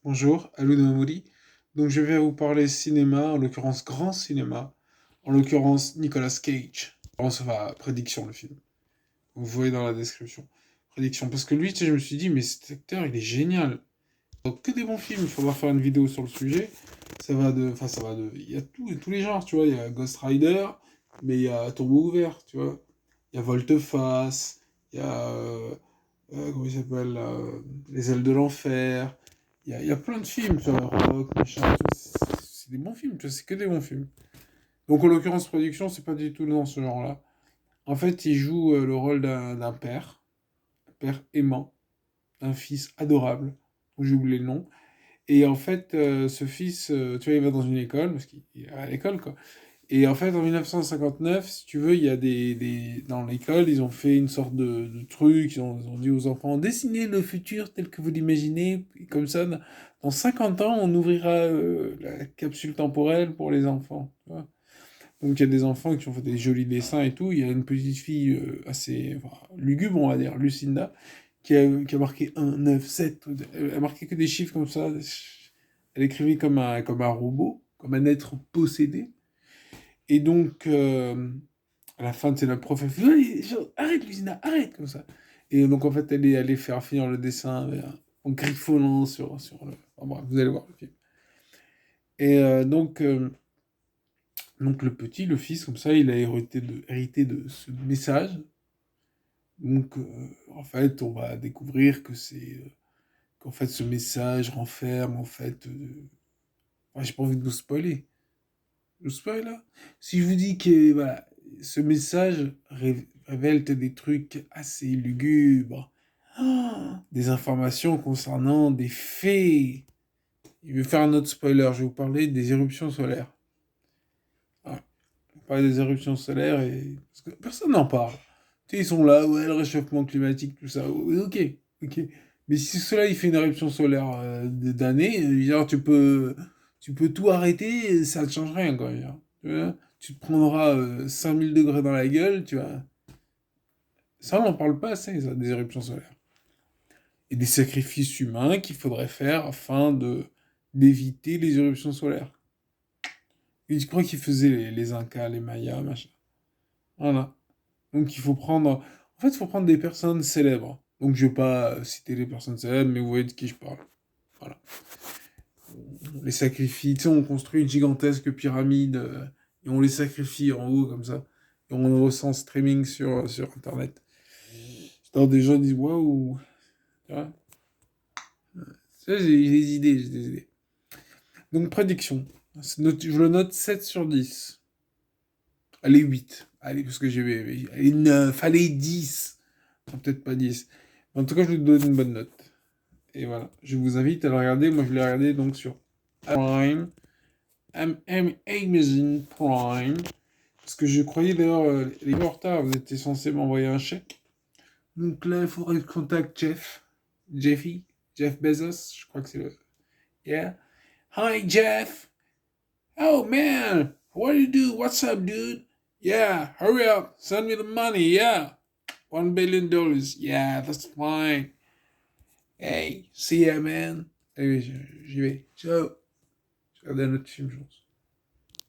Bonjour, Alou Mamoudi. Donc je vais vous parler cinéma, en l'occurrence grand cinéma, en l'occurrence Nicolas Cage. On se va prédiction le film. Vous voyez dans la description. Prédiction. Parce que lui, tu sais, je me suis dit, mais cet acteur, il est génial. Donc que des bons films, il faudra faire une vidéo sur le sujet. Il y a tous les genres, tu vois. Il y a Ghost Rider, mais il y a Tombeau ouvert, tu vois. Il y a Volte-Face, il y a, comment il s'appelle, Les ailes de l'enfer. Il y a plein de films, tu vois, Rock, machin, tout. C'est des bons films, tu vois, c'est que des bons films. Donc en l'occurrence, Production, c'est pas du tout dans ce genre-là. En fait, il joue le rôle d'un père, un père aimant, un fils adorable, dont j'ai oublié le nom. Et en fait, ce fils, tu vois, il va dans une école, parce qu'il est à l'école, quoi. Et en fait, en 1959, si tu veux, il y a dans l'école, ils ont fait une sorte de truc, ils ont dit aux enfants, dessinez le futur tel que vous l'imaginez, et comme ça, dans 50 ans, on ouvrira la capsule temporelle pour les enfants. Tu vois. Donc il y a des enfants qui ont fait des jolis dessins et tout, il y a une petite fille assez lugubre, on va dire, Lucinda, qui a marqué 1, 9, 7, elle a marqué que des chiffres comme ça, elle écrivait comme un robot, comme un être possédé. Et donc, à la fin, c'est la prof, elle fait allez, arrête, Lucina, arrête, comme ça. Et donc, en fait, elle est allée faire finir le dessin en griffonnant sur le. Enfin, bref, vous allez voir le film. Et donc, le petit, le fils, comme ça, il a hérité de ce message. Donc, en fait, on va découvrir qu'en fait, ce message renferme, en fait. J'ai pas envie de vous spoiler. Je vous spoil là. Si je vous dis que voilà, ce message révèle des trucs assez lugubres, des informations concernant des faits. Je vais faire un autre spoiler, je vais vous parler des éruptions solaires. Ouais, je vais parler des éruptions solaires et. Parce que personne n'en parle. Tu sais, ils sont là, ouais, le réchauffement climatique, tout ça. Ouais, ok, ok. Mais si cela, il fait une éruption solaire d'année, genre, tu peux tout arrêter, et ça ne change rien, quoi. Genre. Tu vois, tu te prendras 5000 degrés dans la gueule, tu vois. Ça, on n'en parle pas assez, ça, des éruptions solaires. Et des sacrifices humains qu'il faudrait faire afin d'éviter les éruptions solaires. Et je crois qu'ils faisaient les Incas, les Mayas, machin. Voilà. Donc il faut prendre. En fait, il faut prendre des personnes célèbres. Donc je vais pas citer les personnes célèbres, mais vous voyez de qui je parle. Voilà. On les sacrifie. Tu sais, on construit une gigantesque pyramide et on les sacrifie en haut comme ça. Et on le ressent en streaming sur Internet. Alors des gens disent waouh. Tu vois. Ça, j'ai des idées, j'ai des idées. Donc prédiction. Je le note 7 sur 10. Allez 8. Allez, parce que j'ai. Allez 9. Allez 10. Enfin, peut-être pas 10. Mais en tout cas, je lui donne une bonne note. Et voilà. Je vous invite à le regarder. Moi, je l'ai regardé donc sur Prime. Amazon Prime. Parce que je croyais d'ailleurs, les gars en retard, vous étiez censé m'envoyer un chèque. Donc là, il faudrait que je contacte Jeff Bezos. Je crois que c'est le. Yeah. Hi, Jeff. Oh, man. What do you do? What's up, dude? Yeah, hurry up. Send me the money. Yeah. $1 billion. Yeah, that's fine. Hey, see ya, man. Allez, j'y vais. Ciao. Je regarde un autre film, je pense.